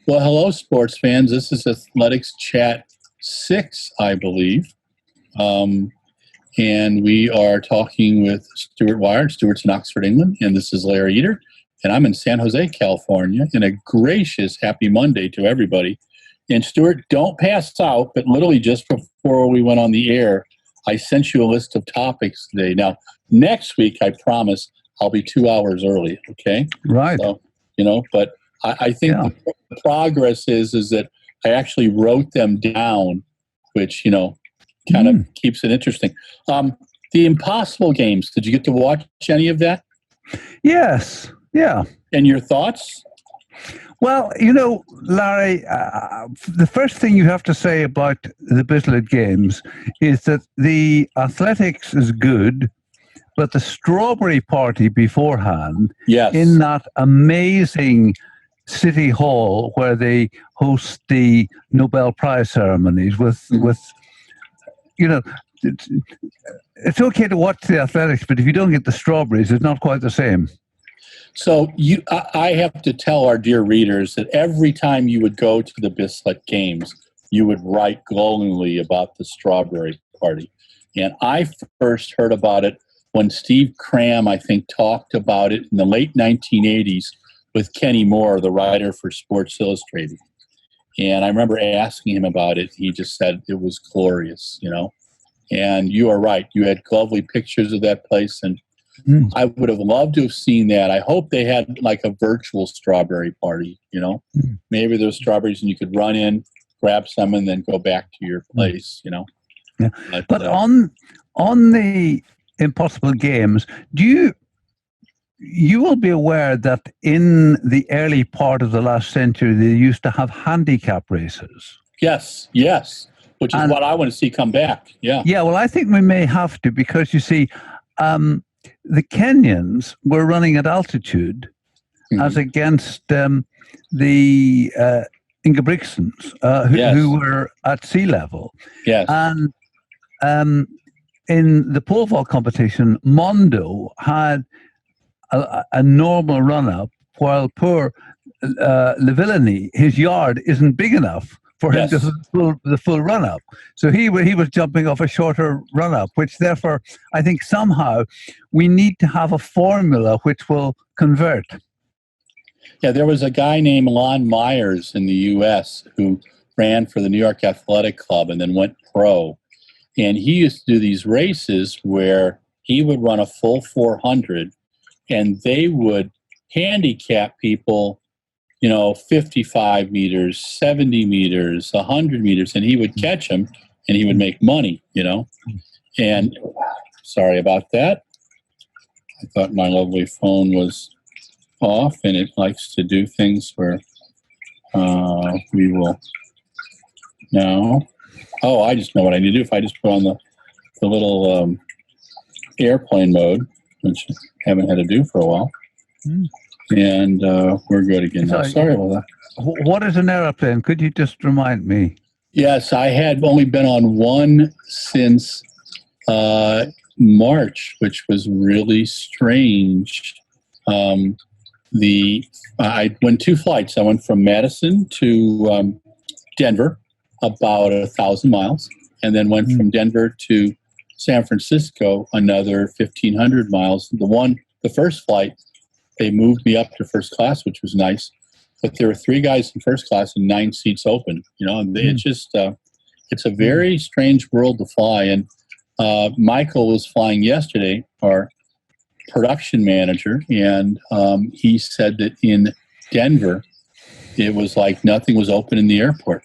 Well, hello, sports fans. This is Athletics Chat 6, I believe. And we are talking with Stuart Wire. Stuart's in Oxford, England, and this is Larry Eater. And I'm in San Jose, California. And a gracious happy Monday to everybody. And Stuart, don't pass out, but literally just before we went on the air, I sent you a list of topics today. Now, next week, I promise I'll be 2 hours early, okay? Right. So, but I think the progress is that I actually wrote them down, which, kind of keeps it interesting. The Impossible Games, did you get to watch any of that? Yes. Yeah. And your thoughts? Well, Larry, the first thing you have to say about the Bislett Games is that the athletics is good, but the strawberry party beforehand, in that amazing City Hall where they host the Nobel Prize ceremonies with it's okay to watch the athletics, but if you don't get the strawberries, it's not quite the same. So I have to tell our dear readers that every time you would go to the Bislett Games, you would write glowingly about the strawberry party. And I first heard about it when Steve Cram, I think, talked about it in the late 1980s with Kenny Moore, the writer for Sports Illustrated. And I remember asking him about it. He just said it was glorious, And you are right. You had lovely pictures of that place, and I would have loved to have seen that. I hope they had like a virtual strawberry party, Maybe there's strawberries and you could run in, grab some, and then go back to your place, Yeah. But on the Impossible Games, you will be aware that in the early part of the last century, they used to have handicap races. Yes, which is what I want to see come back. Yeah. Yeah, well, I think we may have to, because you see, the Kenyans were running at altitude as against the Ingebrigtsens, who were at sea level. Yes. And in the pole vault competition, Mondo had a normal run-up, while poor Levillani, his yard isn't big enough for him to the full run-up. So he was jumping off a shorter run-up, which therefore I think somehow we need to have a formula which will convert. Yeah, there was a guy named Lon Myers in the U.S. who ran for the New York Athletic Club and then went pro. And he used to do these races where he would run a full 400 and they would handicap people 55 meters, 70 meters, 100 meters, and he would catch them and he would make money, And sorry about that. I thought my lovely phone was off, and it likes to do things where we will now. Oh, I just know what I need to do. If I just put on the little airplane mode, which I haven't had to do for a while. And we're good again now. Sorry about that. What is an airplane? Could you just remind me? Yes, I had only been on one since March, which was really strange. I went 2 flights. I went from Madison to Denver, about 1,000 miles, and then went from Denver to San Francisco, another 1,500 miles. The first flight, they moved me up to first class, which was nice. But there were 3 guys in first class and 9 seats open. It's just it's a very strange world to fly. And Michael was flying yesterday, our production manager, and he said that in Denver, it was like nothing was open in the airport.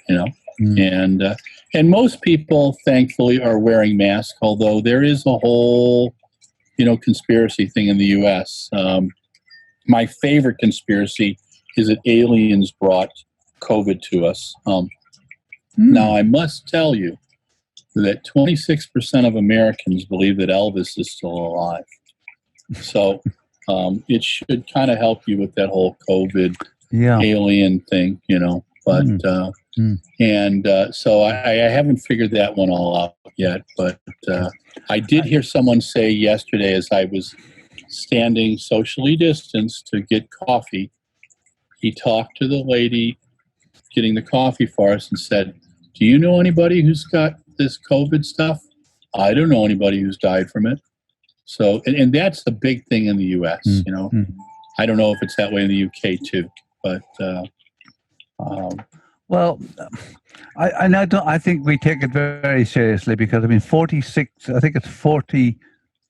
And most people, thankfully, are wearing masks. Although there is a whole, conspiracy thing in the U.S. My favorite conspiracy is that aliens brought COVID to us. Now, I must tell you that 26% of Americans believe that Elvis is still alive. So it should kind of help you with that whole COVID alien thing, But so I haven't figured that one all out yet. But I did hear someone say yesterday, as I was standing socially distanced to get coffee, he talked to the lady getting the coffee for us and said, "Do you know anybody who's got this COVID stuff?" I don't know anybody who's died from it. So, and that's the big thing in the U.S. You know, I don't know if it's that way in the UK too, but well, I think we take it very, very seriously because I mean, 46. I think it's 40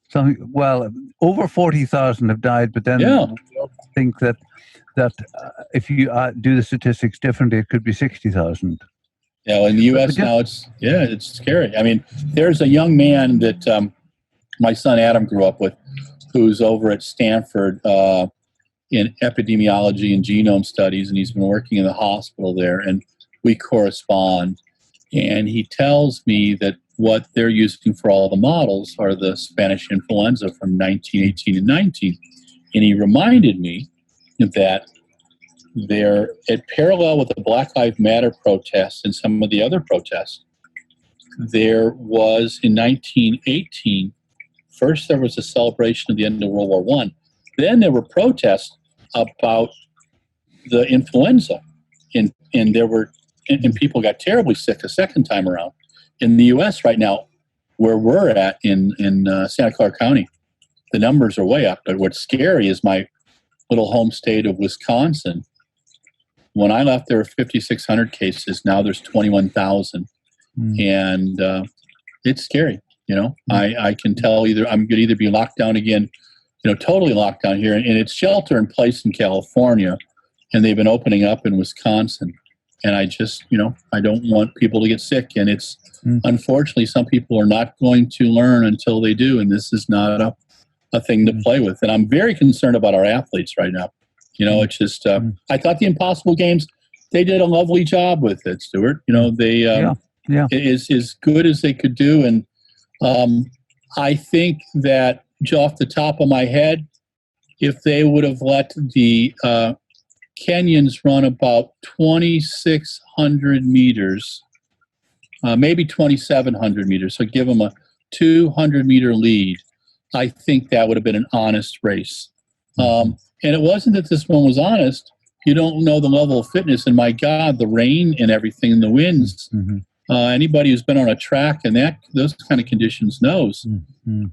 something. Well, over 40,000 have died, but then yeah. we also think that if you do the statistics differently, it could be 60,000. Yeah, well, in the U.S. now, it's scary. I mean, there's a young man that my son Adam grew up with, who's over at Stanford in epidemiology and genome studies, and he's been working in the hospital there, and we correspond. And he tells me that what they're using for all the models are the Spanish influenza from 1918 and 19. And he reminded me that they're at parallel with the Black Lives Matter protests and some of the other protests. There was in 1918, first there was a celebration of the end of World War I. Then there were protests about the influenza, and there were and people got terribly sick a second time around. In the U.S. right now, where we're at in Santa Clara County, the numbers are way up. But what's scary is my little home state of Wisconsin. When I left, there were 5,600 cases. Now there's 21,000, and it's scary. You know, I can tell either I'm going to either be locked down again, you know, totally locked down here, and it's shelter in place in California, and they've been opening up in Wisconsin. And I just, you know, I don't want people to get sick, and it's unfortunately some people are not going to learn until they do, and this is not a thing to play with. And I'm very concerned about our athletes right now. You know, it's just, I thought the Impossible Games, they did a lovely job with it, Stuart. You know, they is as good as they could do. And I think that off the top of my head, if they would have let the Kenyans run about 2,600 meters, maybe 2,700 meters, so give them a 200-meter lead, I think that would have been an honest race. And it wasn't that this one was honest. You don't know the level of fitness, and my God, the rain and everything, and the winds. Anybody who's been on a track and those kind of conditions knows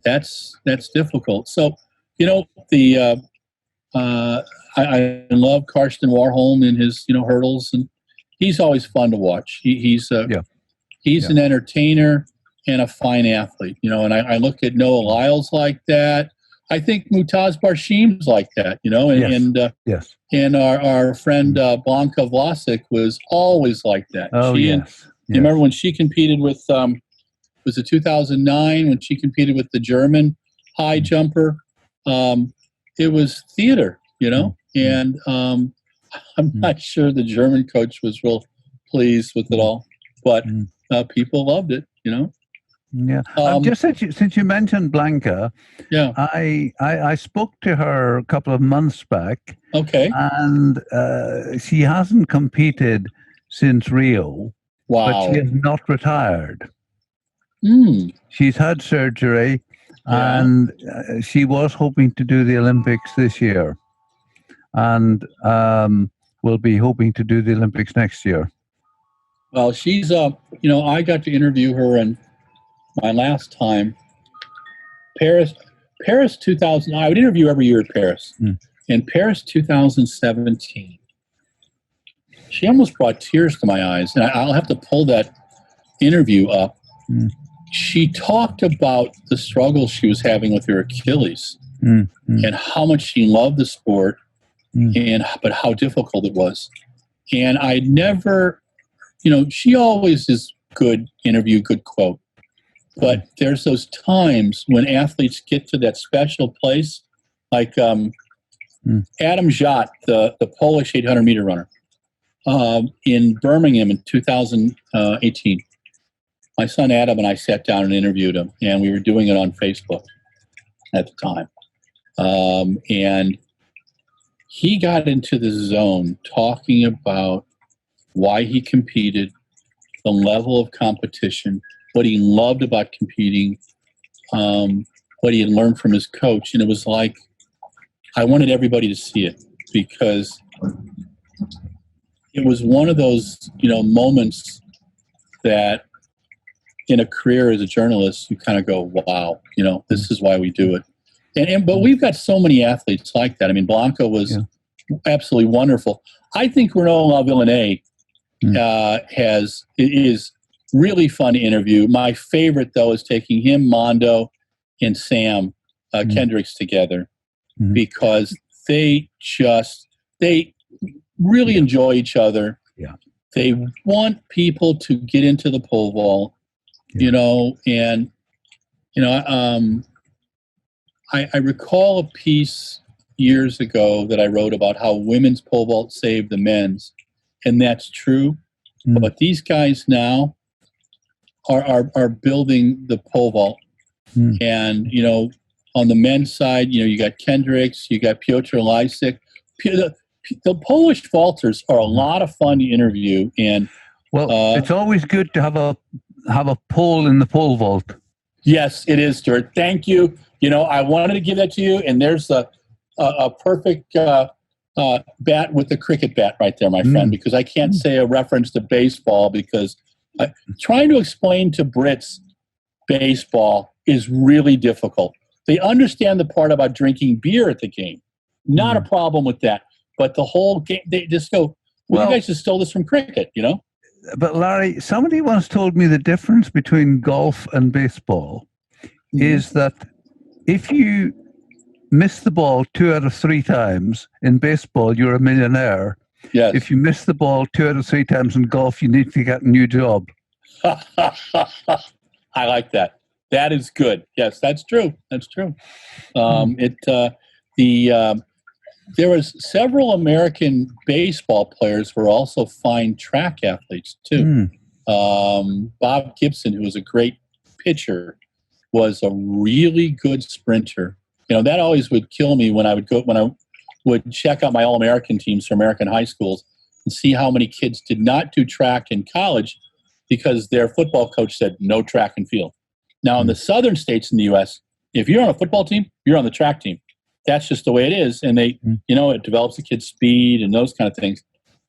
that's difficult. So, you know, I love Karsten Warholm and his, you know, hurdles, and he's always fun to watch. He's an entertainer and a fine athlete, you know. And I look at Noah Lyles like that. I think Mutaz Barshim's like that, you know, and our friend Blanka Vlasic was always like that. You remember when she competed with was it 2009 when she competed with the German high jumper? It was theater, you know, and I'm not sure the German coach was real pleased with it all, but people loved it, you know. Yeah. Just since you mentioned Blanka, I spoke to her a couple of months back. Okay. And she hasn't competed since Rio. Wow. But she has not retired. She's had surgery, and she was hoping to do the Olympics this year, and will be hoping to do the Olympics next year. Well, she's you know, I got to interview her in my last time, Paris 2000. I would interview every year at Paris. In Paris 2017, she almost brought tears to my eyes, and I'll have to pull that interview up. She talked about the struggle she was having with her Achilles and how much she loved the sport, but how difficult it was. And I never, you know, she always is good interview, good quote. But there's those times when athletes get to that special place, like Adam Jott, the Polish 800-meter runner, in Birmingham in 2018. My son Adam and I sat down and interviewed him, and we were doing it on Facebook at the time. And he got into the zone talking about why he competed, the level of competition, what he loved about competing, what he had learned from his coach. And it was like, I wanted everybody to see it, because it was one of those, moments that in a career as a journalist, you kind of go, wow, this is why we do it. But we've got so many athletes like that. I mean, Blanco was absolutely wonderful. I think Renaud Lavillenie is really fun to interview. My favorite, though, is taking him, Mondo, and Sam Kendricks together because they really enjoy each other. Yeah. They want people to get into the pole vault, I recall a piece years ago that I wrote about how women's pole vault saved the men's, and that's true. But these guys now are building the pole vault, and on the men's side, you got Kendricks, you got Piotr Lysik. The Polish vaulters are a lot of fun to interview, and it's always good to have a pole in the pole vault. Yes, it is, Stuart. Thank you. I wanted to give that to you, and there's a perfect bat with the cricket bat right there, my friend, because I can't say a reference to baseball because trying to explain to Brits baseball is really difficult. They understand the part about drinking beer at the game. Not a problem with that. But the whole game, they just go, you guys just stole this from cricket, But Larry, somebody once told me the difference between golf and baseball is that if you miss the ball 2 out of 3 times in baseball, you're a millionaire. Yes. If you miss the ball 2 out of 3 times in golf, you need to get a new job. I like that. That is good. Yes, that's true. That's true. There was several American baseball players who were also fine track athletes too. Bob Gibson, who was a great pitcher, was a really good sprinter. That always would kill me when I would check out my All-American teams for American high schools and see how many kids did not do track in college because their football coach said no track and field. Now, in the southern states in the U.S., if you're on a football team, you're on the track team. That's just the way it is. And they, it develops the kid's speed and those kind of things.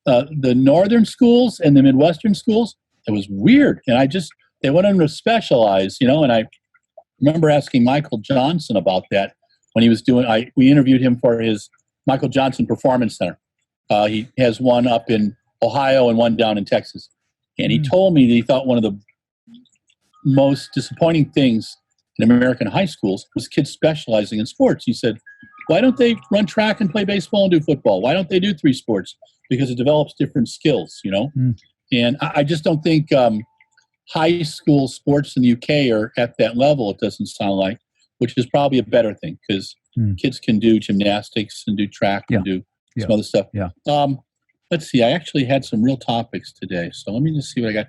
The northern schools and the Midwestern schools, it was weird. And they went on to specialize, and I remember asking Michael Johnson about that when he was we interviewed him for his Michael Johnson Performance Center. He has one up in Ohio and one down in Texas. And he told me that he thought one of the most disappointing things in American high schools was kids specializing in sports. He said, why don't they run track and play baseball and do football? Why don't they do 3 sports? Because it develops different skills, And I just don't think high school sports in the UK are at that level, it doesn't sound like, which is probably a better thing because kids can do gymnastics and do track and do some other stuff. Yeah. Let's see. I actually had some real topics today. So let me just see what I got.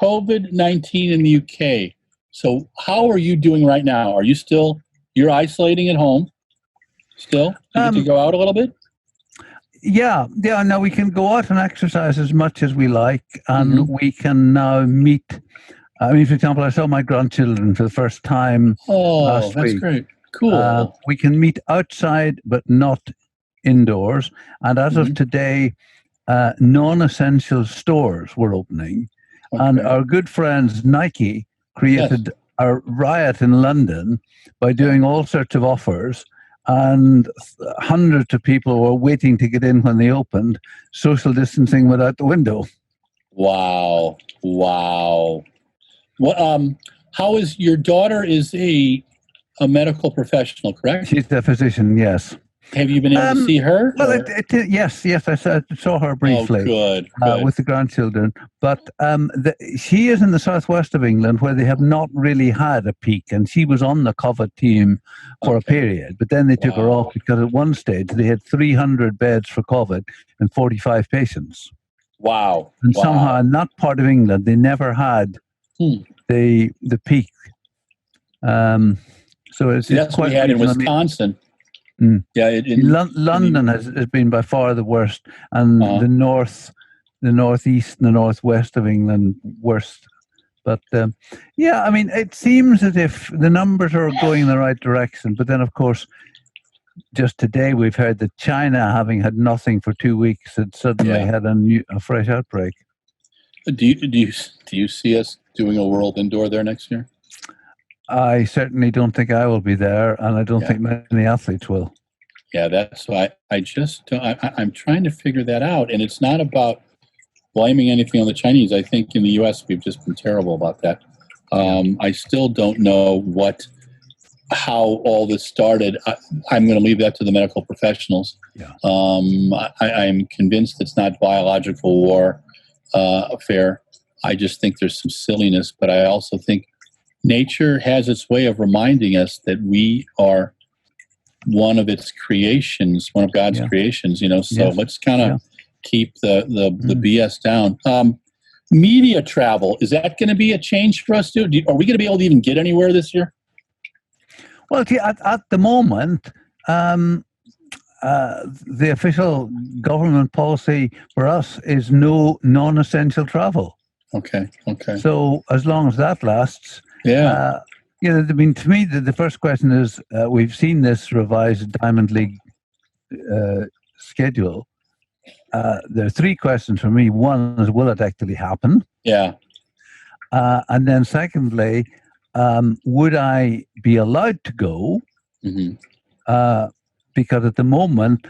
COVID-19 in the UK. So how are you doing right now? Are you you're isolating at home still? You get to go out a little bit? Yeah. Now we can go out and exercise as much as we like, and we can now meet. For example, I saw my grandchildren for the first time last week. That's great. Cool. We can meet outside, but not indoors. And as of today, non-essential stores were opening. Okay. And our good friends Nike created a riot in London by doing all sorts of offers, and hundreds of people were waiting to get in when they opened. Social distancing went out the window. Wow. What? How is your daughter? Is a medical professional, correct? She's a physician. Yes. Have you been able to see her? Well, yes, I saw her briefly. Good. With the grandchildren. But she is in the southwest of England where they have not really had a peak, and she was on the COVID team for a period. But then they took her off because at one stage they had 300 beds for COVID and 45 patients. Wow. And somehow in that part of England they never had the peak. So it's that's what we had in Wisconsin. Yeah, London has been by far the worst, and the northeast and the northwest of England worst. But it seems as if the numbers are going in the right direction. But then, of course, just today we've heard that China, having had nothing for 2 weeks, had suddenly had a fresh outbreak. Do you see us doing a world indoor there next year? I certainly don't think I will be there, and I don't think many athletes will. Yeah, that's why I'm trying to figure that out, and it's not about blaming anything on the Chinese. I think in the U.S. we've just been terrible about that. I still don't know how all this started. I'm going to leave that to the medical professionals. Yeah. I'm convinced it's not biological war affair. I just think there's some silliness, but I also think nature has its way of reminding us that we are one of its creations, one of God's creations, so let's kind of keep the BS down. Media travel, is that going to be a change for us too? Are we going to be able to even get anywhere this year? Well, at the moment, the official government policy for us is no non-essential travel. Okay. So as long as that lasts, I mean, to me, the first question is, we've seen this revised Diamond League schedule. There are three questions for me. One is, will it actually happen? Yeah. And then secondly, would I be allowed to go? Mm-hmm. Because at the moment,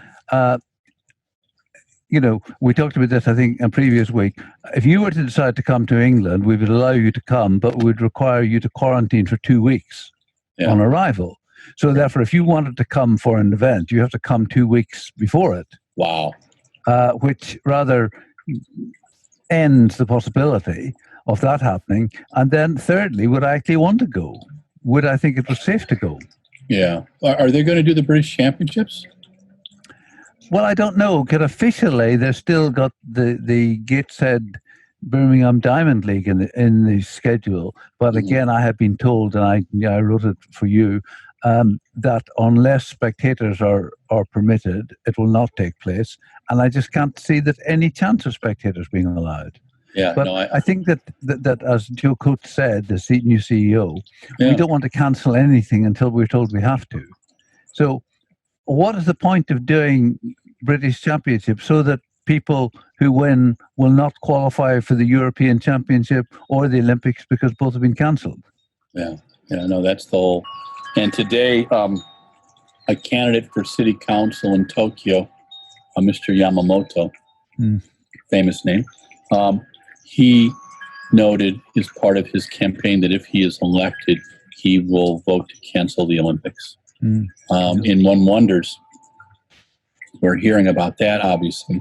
we talked about this, I think, in previous week. If you were to decide to come to England, we would allow you to come, but we would require you to quarantine for 2 weeks on arrival. So therefore, if you wanted to come for an event, you have to come 2 weeks before it. Wow. Which rather ends the possibility of that happening. And then thirdly, would I actually want to go? Would I think it was safe to go? Yeah. Are they going to do the British Championships? Well, I don't know. Because officially, they've still got the Gateshead Birmingham Diamond League in the schedule. But again, I have been told, and I wrote it for you, that unless spectators are permitted, it will not take place. And I just can't see that any chance of spectators being allowed. Yeah, but I think that as Joe Coates said, the new CEO, we don't want to cancel anything until we're told we have to. So what is the point of doing British Championships so that people who win will not qualify for the European Championship or the Olympics because both have been cancelled? Yeah, no, that's the whole. And today, a candidate for city council in Tokyo, Mr. Yamamoto, famous name, he noted as part of his campaign that if he is elected, he will vote to cancel the Olympics. And one wonders, we're hearing about that, obviously,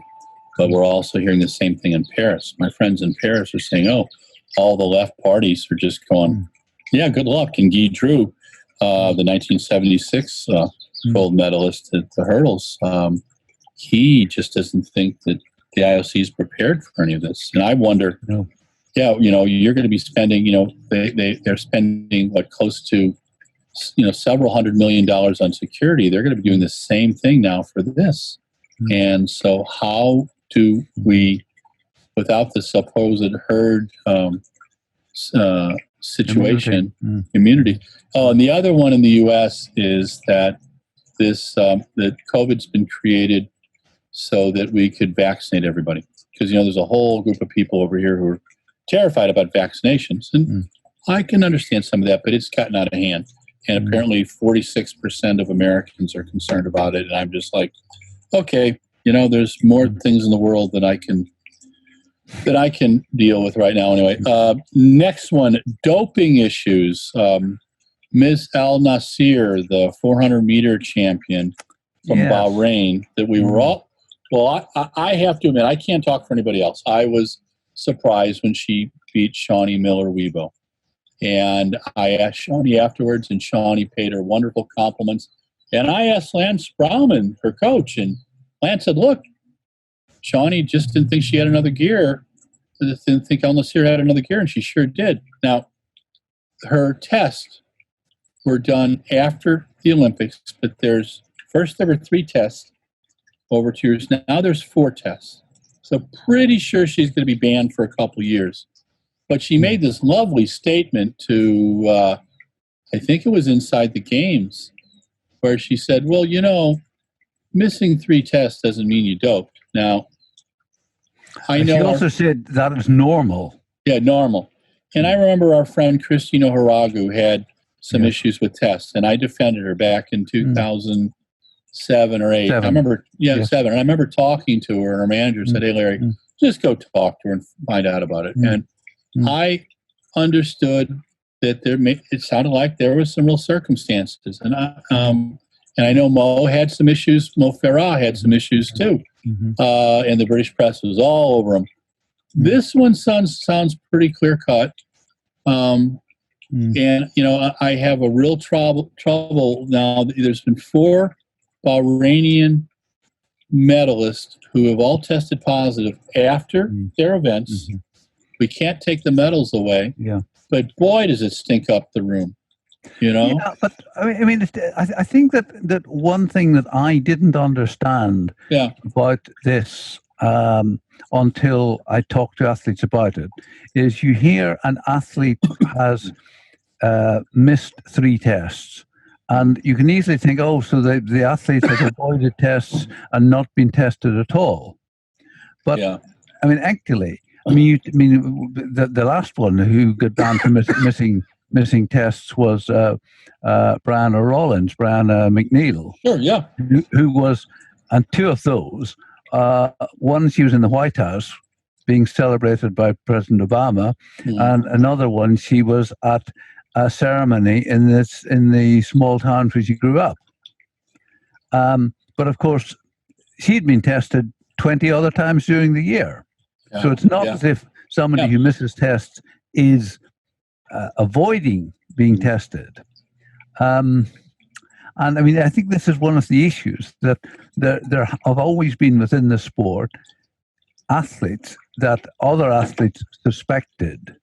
but we're also hearing the same thing in Paris. My friends in Paris are saying, all the left parties are just going, yeah, good luck. And Guy Drew, the 1976 gold medalist at the hurdles, he just doesn't think that the IOC is prepared for any of this. And I wonder, you're going to be spending, they're spending close to, several $100 million on security. They're going to be doing the same thing now for this. And so how do we, without the supposed herd situation, immunity. Oh, and the other one in the U.S. is that that COVID's been created so that we could vaccinate everybody. Because, there's a whole group of people over here who are terrified about vaccinations. And I can understand some of that, but it's gotten out of hand. And apparently 46% of Americans are concerned about it. And I'm just like, okay, there's more things in the world that I can deal with right now anyway. Next one, doping issues. Ms. Al Nasir, the 400-meter champion from Bahrain, that we were all, I have to admit, I can't talk for anybody else. I was surprised when she beat Shawnee Miller-Weibo. And I asked Shawnee afterwards, and Shawnee paid her wonderful compliments. And I asked Lance Brauman, her coach, and Lance said, look, Shawnee just didn't think she had another gear. Didn't think Al Nasir had another gear, and she sure did. Now, her tests were done after the Olympics, but there were 3 tests over 2 years. Now there's 4 tests. So pretty sure she's going to be banned for a couple years. But she made this lovely statement to, I think it was Inside the Games, where she said, well, missing 3 tests doesn't mean you doped. Now, I know. She also said that is normal. Yeah, normal. And I remember our friend Christina Haragu had some issues with tests, and I defended her back in 2007 or 8. I remember, 7. And I remember talking to her, and her manager said, hey, Larry, just go talk to her and find out about it. And I understood that it sounded like there was some real circumstances. And I know Mo had some issues. Mo Farah had some issues too. And the British press was all over him. This one sounds pretty clear cut. And, I have a real trouble now. There's been 4 Bahrainian medalists who have all tested positive after their events. We can't take the medals away. Yeah. But boy, does it stink up the room. Yeah, but I mean, I think that one thing that I didn't understand about this until I talked to athletes about it is you hear an athlete has missed 3 tests, and you can easily think, oh, so the athlete has avoided tests and not been tested at all. But I mean, actually, the last one who got down to missing tests was Brianna Rollins, Brianna McNeil. Sure, yeah. Who was, and 2 of those, one she was in the White House being celebrated by President Obama, and another one she was at a ceremony in the small town where she grew up. But of course, she'd been tested 20 other times during the year. Yeah. So it's not as if somebody who misses tests is avoiding being tested. And I mean, I think this is one of the issues that there have always been within the sport athletes that other athletes suspected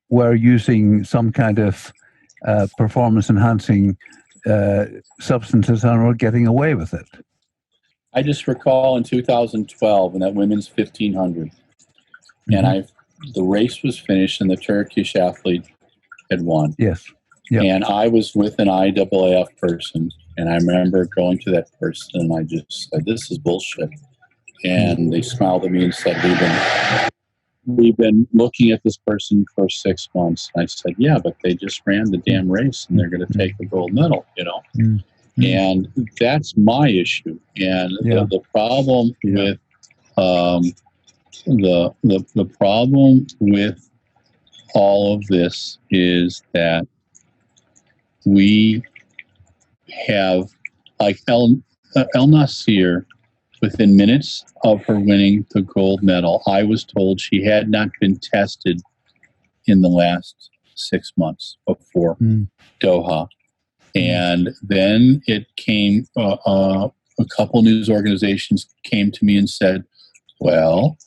were using some kind of performance-enhancing substances and were getting away with it. I just recall in 2012 in that women's 1500, and the race was finished and the Turkish athlete had won. Yes. Yep. And I was with an IAAF person, and I remember going to that person and I just said, this is bullshit. And they smiled at me and said, we've been looking at this person for 6 months. And I said, yeah, but they just ran the damn race and they're going to take a gold medal, And that's my issue. And the problem with the problem with all of this is that we have, like El Nasir, within minutes of her winning the gold medal, I was told she had not been tested in the last 6 months before Doha. And then it came, a couple news organizations came to me and said, well,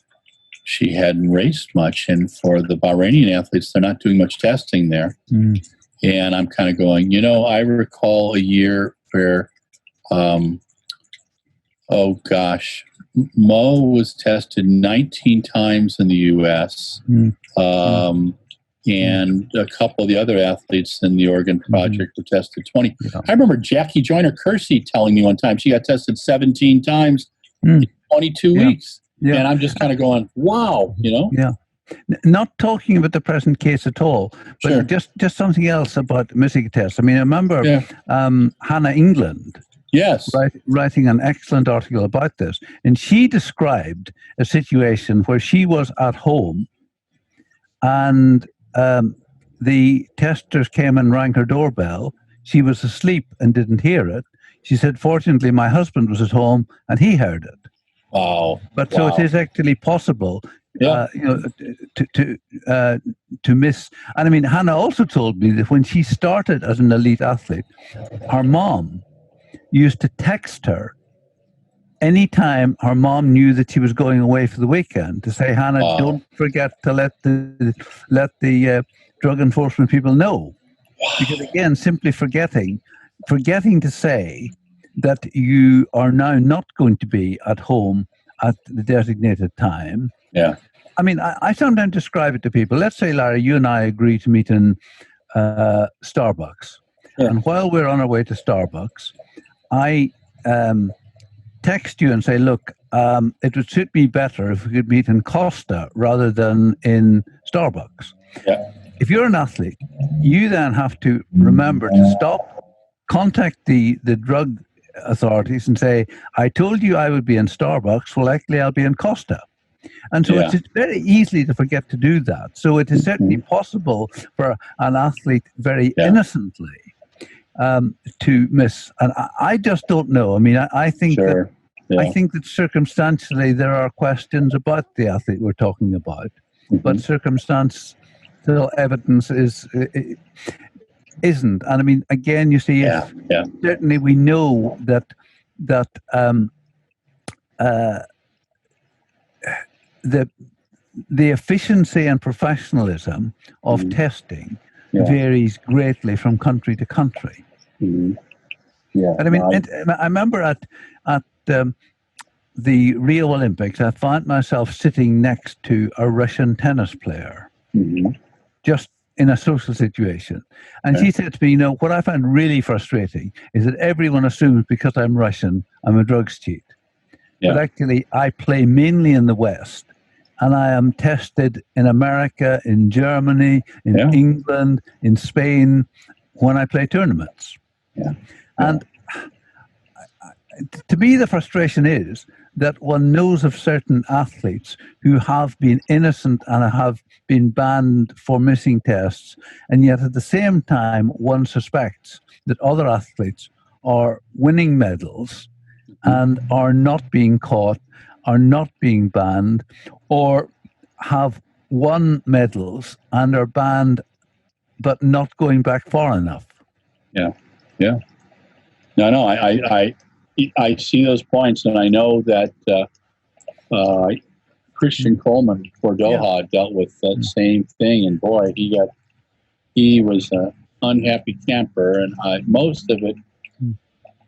she hadn't raced much. And for the Bahrainian athletes, they're not doing much testing there. And I'm kind of going, I recall a year where, Mo was tested 19 times in the U.S. And a couple of the other athletes in the Oregon Project were tested 20. Yeah. I remember Jackie Joyner-Kersee telling me one time she got tested 17 times in 22 weeks. Yeah. And I'm just kind of going, wow, Yeah. Not talking about the present case at all, but just something else about missing tests. I mean, I remember Hannah England writing an excellent article about this. And she described a situation where she was at home and the testers came and rang her doorbell. She was asleep and didn't hear it. She said, fortunately, my husband was at home and he heard it. Wow. But so it is actually possible to miss. And I mean, Hannah also told me that when she started as an elite athlete, her mom used to text her anytime her mom knew that she was going away for the weekend to say, Hannah, don't forget to let the drug enforcement people know. Because again, simply forgetting to say that you are now not going to be at home at the designated time. Yeah. I mean, I sometimes describe it to people. Let's say, Larry, you and I agree to meet in Starbucks. Sure. And while we're on our way to Starbucks, I text you and say, look, it would suit me better if we could meet in Costa rather than in Starbucks. Yeah. If you're an athlete, you then have to remember to stop, contact the drug authorities and say, I told you I would be in Starbucks, well, likely I'll be in Costa. And so it's very easy to forget to do that. So it is certainly possible for an athlete very innocently to miss. And I just don't know. I mean, I think that I think that circumstantially there are questions about the athlete we're talking about, but circumstantial evidence isn't. And I mean, again, you see, certainly we know that the efficiency and professionalism of testing varies greatly from country to country. Yeah, and I mean, I remember at the Rio Olympics, I found myself sitting next to a Russian tennis player, just in a social situation. And she said to me, you know, what I find really frustrating is that everyone assumes because I'm Russian, I'm a drugs cheat. But actually, I play mainly in the West, and I am tested in America, in Germany, in England, in Spain, when I play tournaments. And to me, the frustration is that one knows of certain athletes who have been innocent and have been banned for missing tests, and yet at the same time, one suspects that other athletes are winning medals and are not being caught, are not being banned, or have won medals and are banned but not going back far enough. No, I see those points, and I know that Christian Coleman for Doha dealt with that same thing, and boy, he was an unhappy camper, and most of it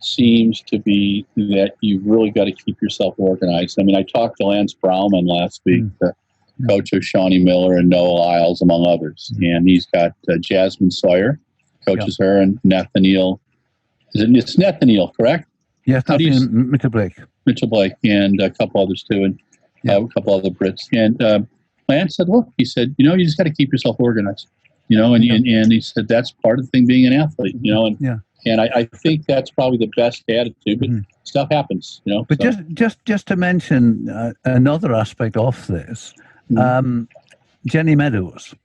seems to be that you've really got to keep yourself organized. I mean, I talked to Lance Brauman last week, the coach of Shawnee Miller and Noah Lyles, among others. And he's got Jasmine Sawyer, coaches her, and Nathaniel. It's Nathaniel, correct? Yes, Mitchell Blake. Mitchell Blake, and a couple others too, and a couple other Brits. And Lance said, look, he said, you know, you just got to keep yourself organized. You know, and he said that's part of the thing being an athlete, you know, and I think that's probably the best attitude, but stuff happens, you know. But just to mention another aspect of this, Jenny Meadows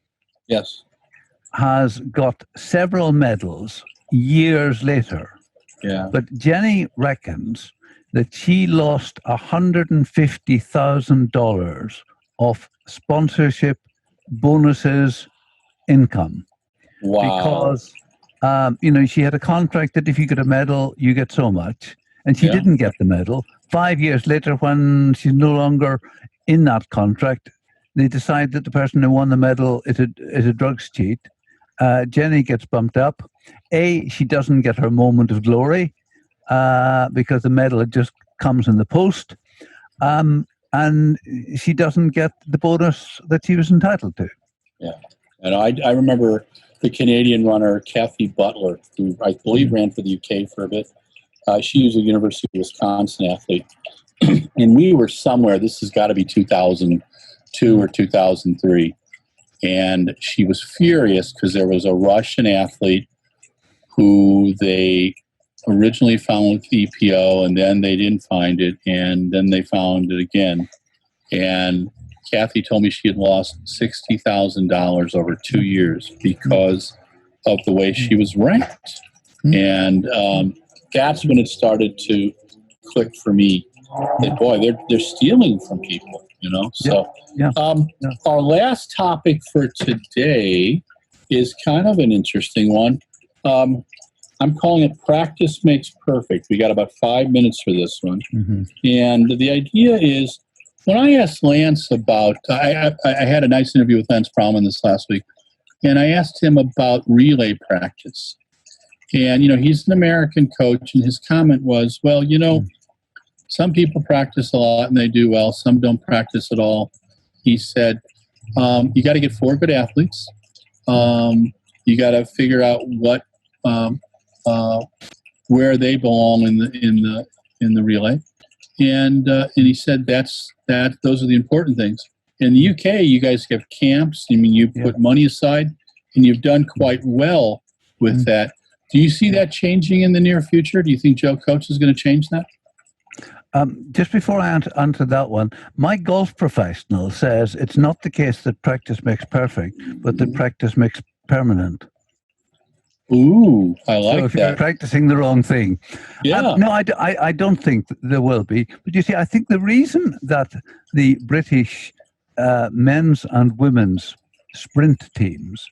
has got several medals years later. But Jenny reckons that she lost $150,000 of sponsorship, bonuses, income. Because you know, she had a contract that if you get a medal, you get so much, and she didn't get the medal. 5 years later, when she's no longer in that contract, they decide that the person who won the medal is a drugs cheat. Jenny gets bumped up. She doesn't get her moment of glory because the medal just comes in the post, and she doesn't get the bonus that she was entitled to. And I remember the Canadian runner Kathy Butler, who I believe ran for the UK for a bit. She was a University of Wisconsin athlete, and we were somewhere. This has got to be 2002 or 2003, and she was furious because there was a Russian athlete who they originally found with the EPO, and then they didn't find it, and then they found it again, and Kathy told me she had lost $60,000 over 2 years because of the way she was ranked. And that's when it started to click for me that, boy, they're stealing from people, you know? So our last topic for today is kind of an interesting one. I'm calling it Practice Makes Perfect. We got about 5 minutes for this one. And the idea is, when I asked Lance about, I had a nice interview with Lance Brauman this last week, and I asked him about relay practice. And, you know, he's an American coach, and his comment was, well, you know, some people practice a lot and they do well. Some don't practice at all. He said, you got to get 4 good athletes. You got to figure out what where they belong in the relay, and he said those are the important things. In the UK, you guys have camps. I mean, you put money aside, and you've done quite well with that. Do you see that changing in the near future? Do you think Joe Coates is going to change that? Just before I answer that one, my golf professional says it's not the case that practice makes perfect, but that practice makes permanent. Ooh, I like so if that. You're practicing the wrong thing. Yeah. No, I don't think there will be. But you see, I think the reason that the British men's and women's sprint teams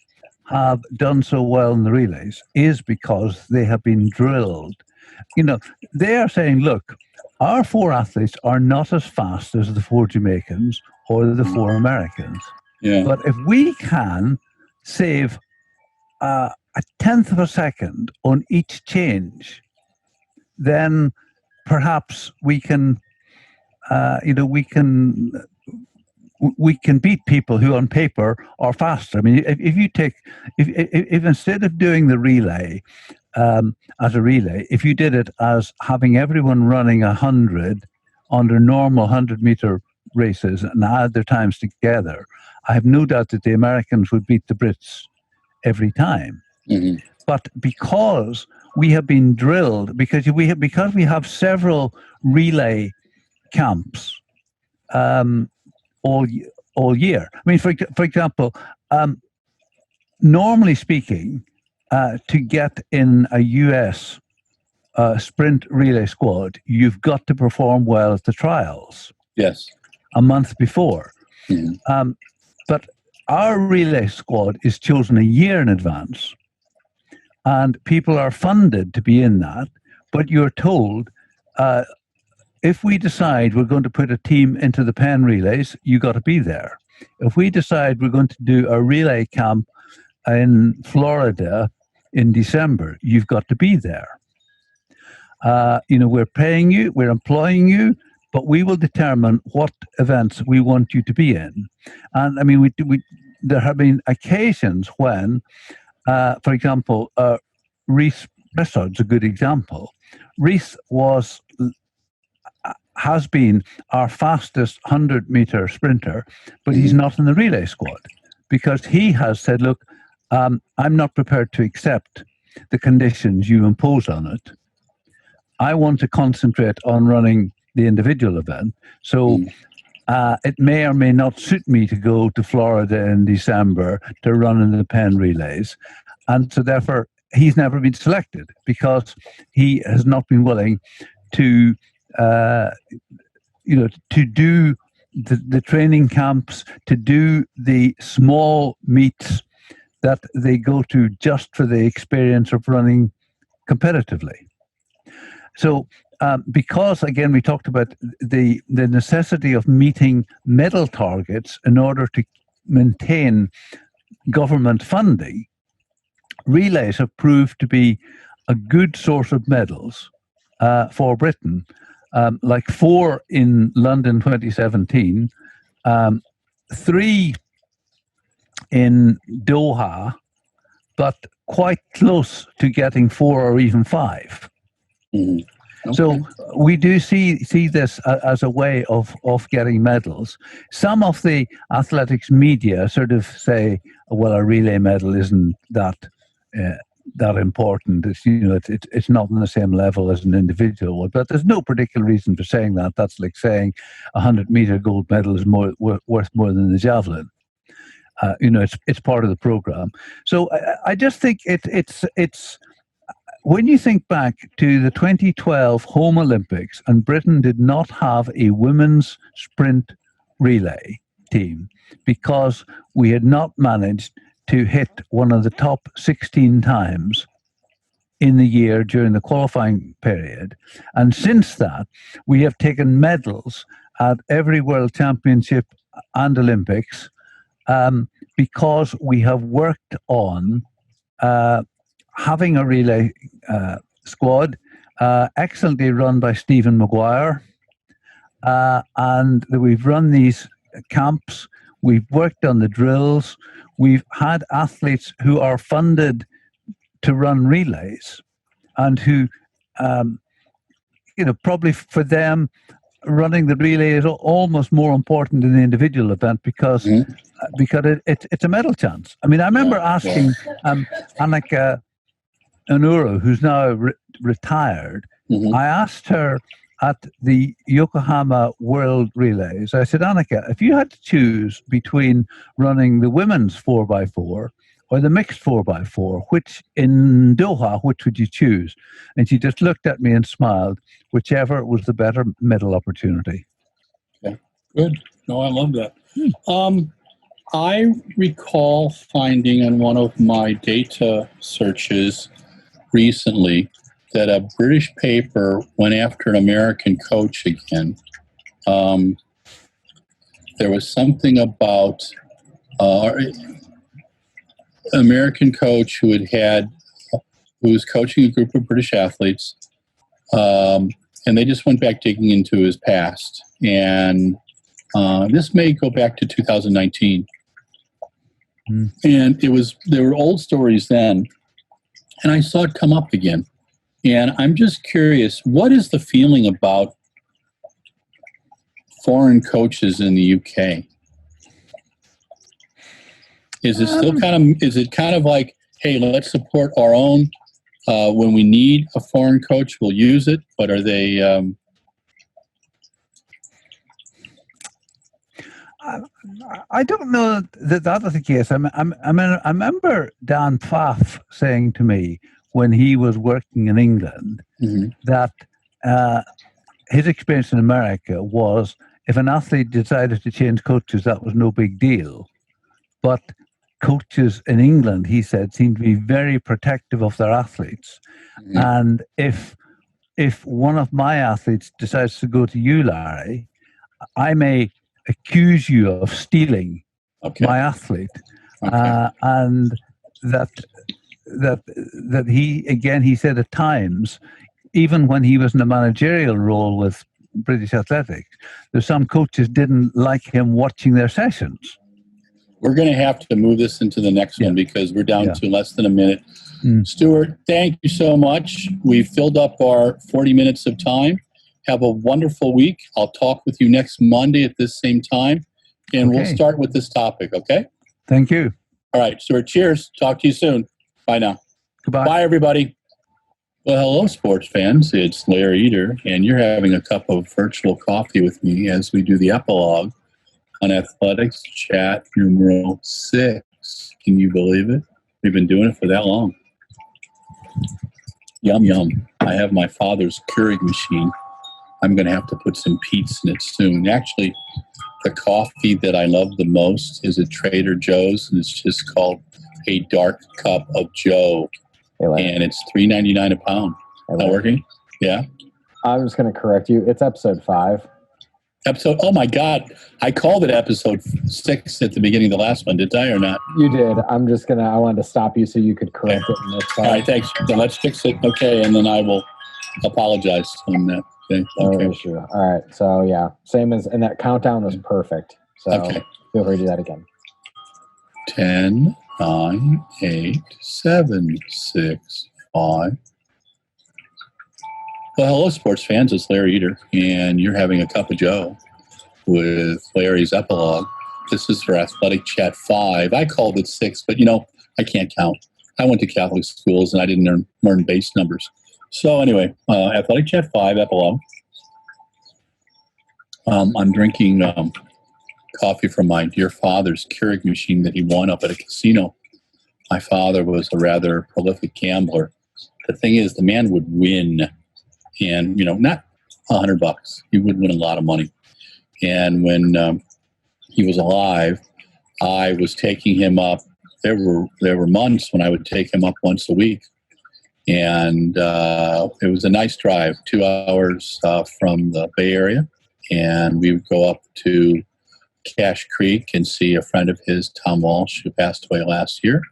have done so well in the relays is because they have been drilled. They are saying, look, our 4 athletes are not as fast as the 4 Jamaicans or the 4 Americans. Yeah. But if we can save a 1/10 of a second on each change, then perhaps we can beat people who on paper are faster. I mean, if instead of doing the relay as a relay, if you did it as having everyone running 100 under normal 100-meter races and add their times together, I have no doubt that the Americans would beat the Brits every time. Mm-hmm. But because we have been drilled, because we have several relay camps all year. I mean, for example, normally speaking, to get in a US sprint relay squad, you've got to perform well at the trials. Yes. A month before. Mm-hmm. But our relay squad is chosen a year in advance, and people are funded to be in that, but you're told, if we decide we're going to put a team into the Penn relays, you got to be there. If we decide we're going to do a relay camp in Florida in December, you've got to be there. We're paying you, we're employing you, but we will determine what events we want you to be in. And I mean, there have been occasions when, for example, Reese Bressard's a good example. Reese has been our fastest 100-meter sprinter, but he's not in the relay squad because he has said, look, I'm not prepared to accept the conditions you impose on it. I want to concentrate on running the individual event. So it may or may not suit me to go to Florida in December to run in the Penn relays. And so therefore, he's never been selected because he has not been willing to to do the training camps, to do the small meets that they go to just for the experience of running competitively. So because, again, we talked about the necessity of meeting medal targets in order to maintain government funding, relays have proved to be a good source of medals for Britain, like 4 in London 2017, 3 in Doha, but quite close to getting 4 or even 5. Mm-hmm. Okay. So we do see this as a way of getting medals. Some of the athletics media sort of say, well, a relay medal isn't that important. It's not on the same level as an individual one, but there's no particular reason for saying that. That's like saying a 100-meter gold medal is worth more than the javelin. It's part of the program. So I just think it's when you think back to the 2012 Home Olympics, and Britain did not have a women's sprint relay team because we had not managed to hit one of the top 16 times in the year during the qualifying period. And since that, we have taken medals at every World Championship and Olympics because we have worked on having a relay squad, excellently run by Stephen Maguire, and we've run these camps, we've worked on the drills, we've had athletes who are funded to run relays, and who, probably for them, running the relay is almost more important than the individual event because it's a medal chance. I mean, I remember asking Annika Onuru, who's now retired. I asked her at the Yokohama World Relays, I said, Annika, if you had to choose between running the women's 4x4 or the mixed 4x4, which in Doha, which would you choose? And she just looked at me and smiled, whichever was the better medal opportunity. Okay, good. No, I love that. I recall finding on one of my data searches recently that a British paper went after an American coach again. There was something about an American coach who was coaching a group of British athletes, and they just went back digging into his past. And this may go back to 2019. And there were old stories then, and I saw it come up again. And I'm just curious, what is the feeling about foreign coaches in the UK? Is it still kind of like, hey, let's support our own? When we need a foreign coach, we'll use it. But are they? I don't know that is the case. I remember Dan Pfaff saying to me when he was working in England that his experience in America was if an athlete decided to change coaches, that was no big deal. But coaches in England, he said, seemed to be very protective of their athletes. And if one of my athletes decides to go to you, Larry, I may accuse you of stealing my athlete. And that he said at times, even when he was in a managerial role with British Athletics, there's some coaches didn't like him watching their sessions. We're going to have to move this into the next one because we're down to less than a minute. Stuart, thank you so much. We've filled up our 40 minutes of time. Have a wonderful week. I'll talk with you next Monday at this same time, and we'll start with this topic, okay? Thank you. All right, Stuart, cheers. Talk to you soon. Bye now. Goodbye. Bye, everybody. Well, hello, sports fans. It's Larry Eater, and you're having a cup of virtual coffee with me as we do the epilogue on Athletics Chat numero 6. Can you believe it? We've been doing it for that long. Yum, yum. I have my father's Keurig machine. I'm going to have to put some peats in it soon. Actually, the coffee that I love the most is at Trader Joe's, and it's just called a dark cup of Joe. And it's $3.99 a pound. Not working? Yeah. I'm just going to correct you. It's episode 5. Oh my God. I called it episode 6 at the beginning of the last one, did I or not? You did. I wanted to stop you so you could correct it. All right, thanks. Then let's fix it. Okay, and then I will apologize on that. Okay. No issue. All right. So yeah, same as, and that countdown was perfect. So feel free to do that again. 10, 9, 8, 7, 6, 5. Well, hello, sports fans. It's Larry Eater, and you're having a cup of Joe with Larry's Epilogue. This is for Athletic Chat 5. I called it 6, but I can't count. I went to Catholic schools, and I didn't learn base numbers. So anyway, Athletic Chat 5 Epilogue. I'm drinking coffee from my dear father's Keurig machine that he won up at a casino. My father was a rather prolific gambler. The thing is, the man would win, and not $100. He would win a lot of money. And when he was alive, I was taking him up. There were months when I would take him up once a week. And it was a nice drive, 2 hours from the Bay Area. And we would go up to Cache Creek and see a friend of his, Tom Walsh, who passed away last year,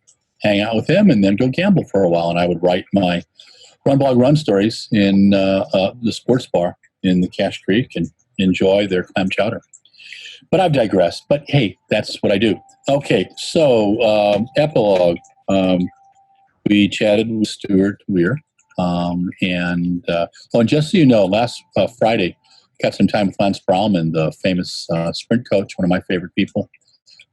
hang out with him, and then go gamble for a while. And I would write my RunBlogRun stories in the sports bar in the Cache Creek and enjoy their clam chowder. But I've digressed. But hey, that's what I do. Okay, so Epilogue. We chatted with Stuart Weir And just so you know, last Friday, got some time with Lance Brauman, the famous sprint coach, one of my favorite people.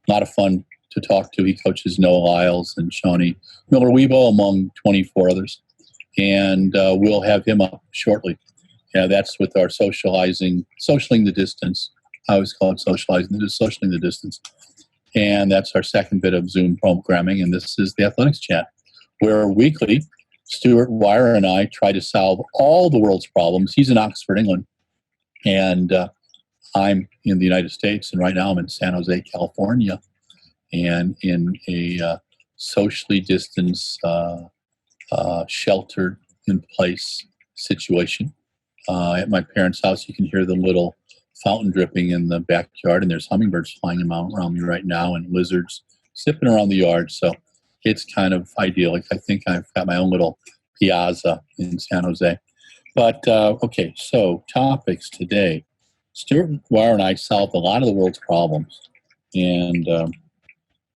A lot of fun to talk to. He coaches Noah Lyles and Shawnee Miller-Weibo, among 24 others. And we'll have him up shortly. Yeah, that's with our socialing the distance. I always call it socialing the distance. And that's our second bit of Zoom programming. And this is the Athletics Chat, where weekly, Stuart Wire and I try to solve all the world's problems. He's in Oxford, England, and I'm in the United States. And right now I'm in San Jose, California, and in a socially distanced, sheltered in place situation. At my parents' house, you can hear the little fountain dripping in the backyard, and there's hummingbirds flying around me right now, and lizards zipping around the yard. So it's kind of idyllic. I think I've got my own little piazza in San Jose. But okay, so topics today. Stuart Wire and I solved a lot of the world's problems, and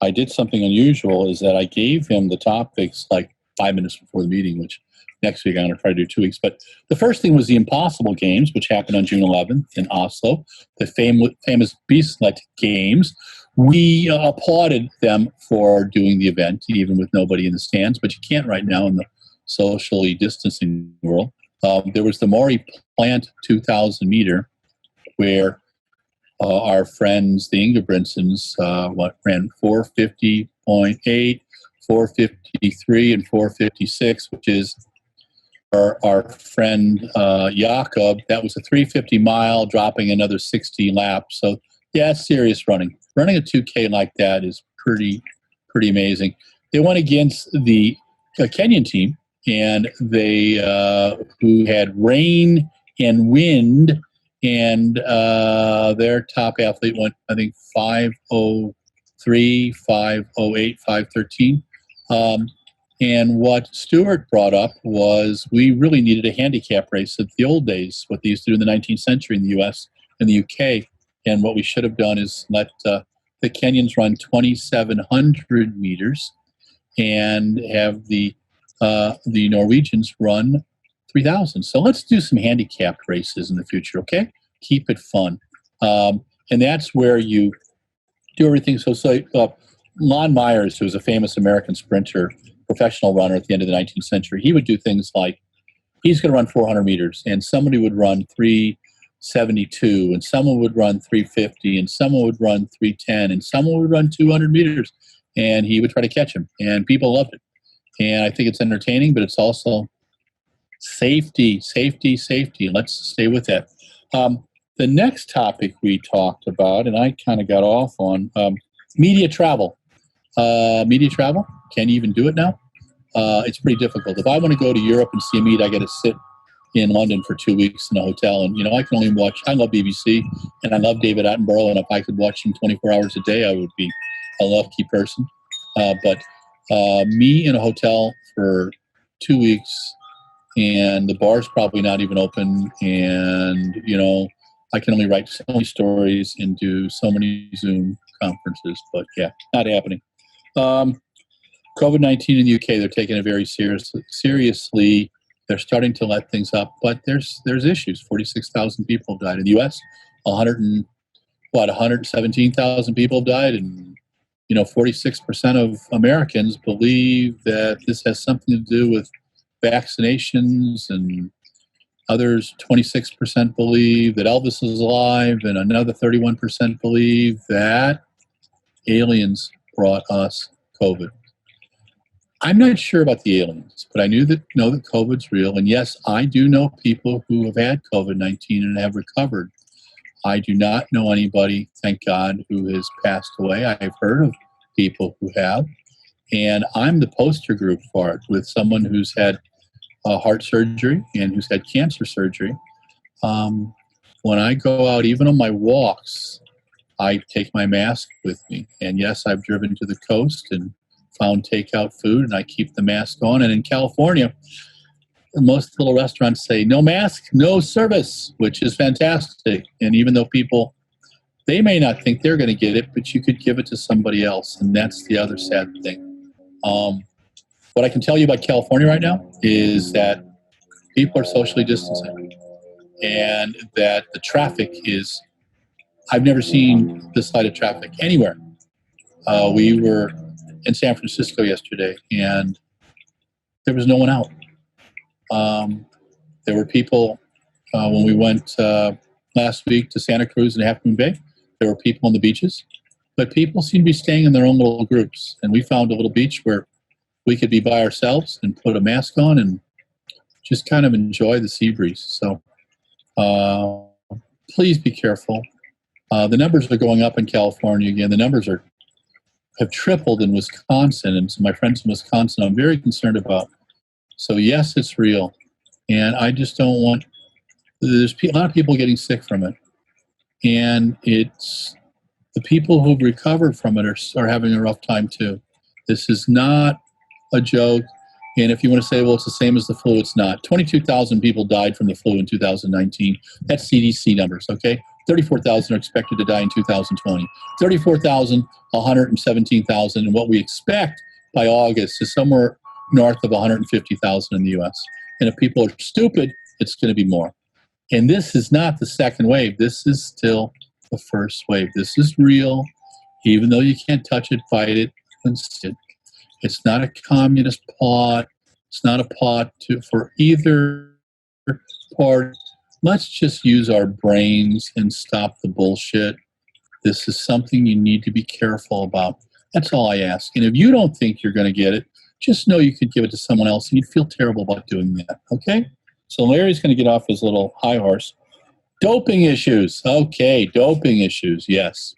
I did something unusual. Is that I gave him the topics like 5 minutes before the meeting, which next week I'm going to try to do 2 weeks. But the first thing was the Impossible Games, which happened on June 11th in Oslo, the famous Bislett Games. We applauded them for doing the event, even with nobody in the stands, but you can't right now in the socially distancing world. There was the Maury Plant 2,000 meter, where our friends, the Ingebrigtsens, ran 450.8, 453, and 456, which is our friend Jakob. That was a 350 mile, dropping another 60 laps. So yeah, it's serious running. Running a 2K like that is pretty amazing. They went against the Kenyan team, and they who had rain and wind, and their top athlete went, I think, 5:03, 5:08, 5:13. And what Stuart brought up was we really needed a handicap race at the old days, what they used to do in the 19th century in the U.S. and the UK. And what we should have done is let the Kenyans run 2,700 meters and have the Norwegians run 3,000. So let's do some handicapped races in the future, okay? Keep it fun. And that's where you do everything. So Lon Myers, who was a famous American sprinter, professional runner at the end of the 19th century, he would do things like, he's going to run 400 meters, and somebody would run 372, and someone would run 350, and someone would run 310, and someone would run 200 meters, and he would try to catch him, and people loved it. And I think it's entertaining, but it's also safety. Let's stay with that. The next topic we talked about, and I kind of got off on, media travel. Media travel, can you even do it now? It's pretty difficult. If I want to go to Europe and see a meet, I got to sit in London for 2 weeks in a hotel. And, I can only watch, I love BBC, and I love David Attenborough, and if I could watch him 24 hours a day, I would be a lucky person. But me in a hotel for 2 weeks, and the bar's probably not even open, and, I can only write so many stories and do so many Zoom conferences, but yeah, not happening. COVID-19 in the UK, they're taking it very seriously. They're starting to let things up, but there's issues. 46,000 people have died in the US. 117,000 people have died, and 46% of Americans believe that this has something to do with vaccinations, and others, 26% believe that Elvis is alive, and another 31% believe that aliens brought us COVID. I'm not sure about the aliens, but I know that COVID's real. And yes, I do know people who have had COVID-19 and have recovered. I do not know anybody, thank God, who has passed away. I've heard of people who have. And I'm the poster group for it, with someone who's had heart surgery and who's had cancer surgery. When I go out, even on my walks, I take my mask with me. And yes, I've driven to the coast and found takeout food, and I keep the mask on. And in California, most little restaurants say, no mask, no service, which is fantastic. And even though people, they may not think they're going to get it, but you could give it to somebody else. And that's the other sad thing. What I can tell you about California right now is that People are socially distancing. And that the traffic is, I've never seen this light of traffic anywhere. We were in San Francisco yesterday, and there was no one out. There were people, when we went last week to Santa Cruz and Half Moon Bay, there were people on the beaches, but people seem to be staying in their own little groups. And we found a little beach where we could be by ourselves and put a mask on and just kind of enjoy the sea breeze. So please be careful. The numbers are going up in California again. The numbers have tripled in Wisconsin. And so my friends in Wisconsin, I'm very concerned about. So yes, it's real. And I just don't want, there's a lot of people getting sick from it. And it's, the people who've recovered from it are having a rough time too. This is not a joke. And if you want to say, well, it's the same as the flu, it's not. 22,000 people died from the flu in 2019. That's CDC numbers, okay? 34,000 are expected to die in 2020. 34,000, 117,000. And what we expect by August is somewhere north of 150,000 in the U.S. And if people are stupid, it's going to be more. And this is not the second wave. This is still the first wave. This is real. Even though you can't touch it, bite it, and sit. It's not a communist plot. It's not a plot for either party. Let's just use our brains and stop the bullshit. This is something you need to be careful about. That's all I ask. And if you don't think you're going to get it, just know you could give it to someone else and you'd feel terrible about doing that, okay? So Larry's going to get off his little high horse. Doping issues. Okay, doping issues, yes.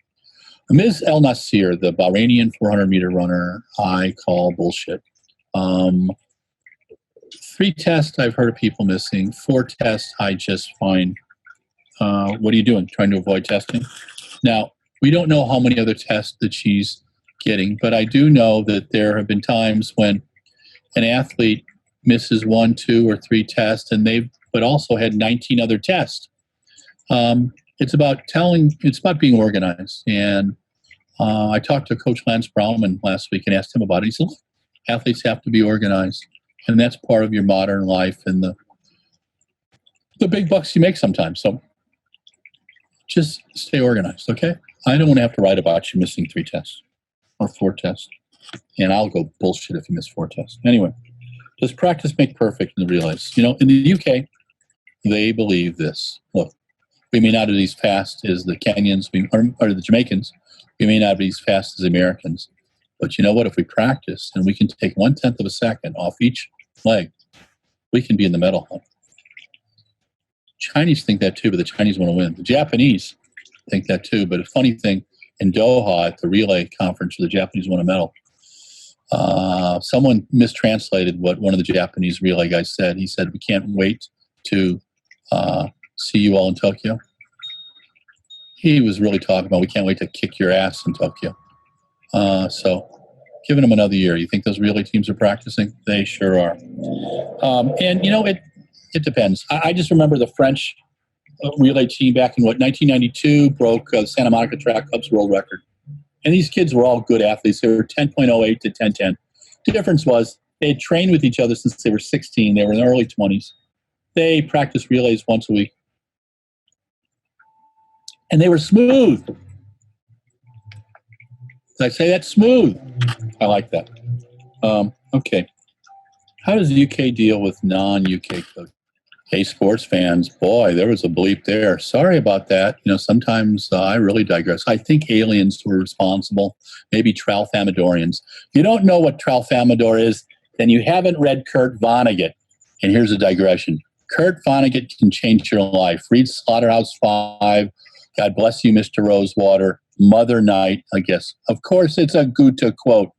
Ms. El Nasir, the Bahrainian 400-meter runner, I call bullshit. 3 tests I've heard of people missing. 4 tests I just find, what are you doing? Trying to avoid testing? Now, we don't know how many other tests that she's getting, but I do know that there have been times when an athlete misses 1, 2, or 3 tests, and they've but also had 19 other tests. It's about being organized. And I talked to Coach Lance Brauman last week and asked him about it. He said, look, athletes have to be organized. And that's part of your modern life and the big bucks you make sometimes. So just stay organized, okay? I don't want to have to write about you missing 3 tests or 4 tests. And I'll go bullshit if you miss 4 tests. Anyway, does practice make perfect in the relays? You know, in the UK, they believe this. Look, we may not be as fast as the Kenyans or the Jamaicans. We may not be as fast as the Americans. But you know what? If we practice and we can take 1/10 of a second off each leg, we can be in the medal hunt. Chinese think that too, but the Chinese want to win. The Japanese think that too, but a funny thing, in Doha at the relay conference where the Japanese won a medal, someone mistranslated what one of the Japanese relay guys said. He said, we can't wait to see you all in Tokyo. He was really talking about we can't wait to kick your ass in Tokyo. So giving them another year. You think those relay teams are practicing? They sure are. And, you know, it depends. I just remember the French relay team back in, 1992 broke Santa Monica Track Club's world record. And these kids were all good athletes. They were 10.08 to 10.10. The difference was they had trained with each other since they were 16. They were in their early 20s. They practiced relays once a week. And they were smooth. Did I say that? Smooth. I like that. Okay. How does the UK deal with non-UK coaches? Hey, sports fans, boy, there was a bleep there. Sorry about that. You know, sometimes I really digress. I think aliens were responsible, maybe Tralfamadorians. If you don't know what Tralfamador is, then you haven't read Kurt Vonnegut. And here's a digression. Kurt Vonnegut can change your life. Read Slaughterhouse-Five, God Bless You, Mr. Rosewater, Mother Night, I guess. Of course, it's a Goethe quote,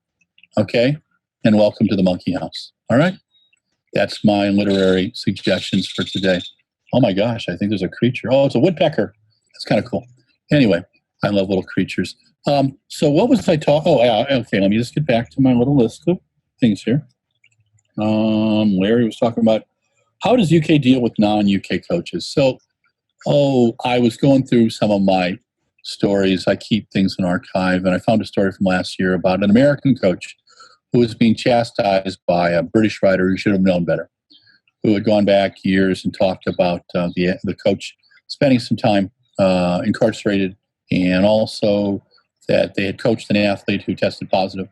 okay? And welcome to the Monkey House, all right? That's my literary suggestions for today. Oh my gosh, I think there's a creature. Oh, it's a woodpecker. That's kind of cool. Anyway, I love little creatures. So what was I talking? Oh, yeah, okay, let me just get back to my little list of things here. Larry was talking about how does UK deal with non-UK coaches? So, I was going through some of my stories. I keep things in archive, and I found a story from last year about an American coach who was being chastised by a British writer who should have known better, who had gone back years and talked about the coach spending some time incarcerated, and also that they had coached an athlete who tested positive,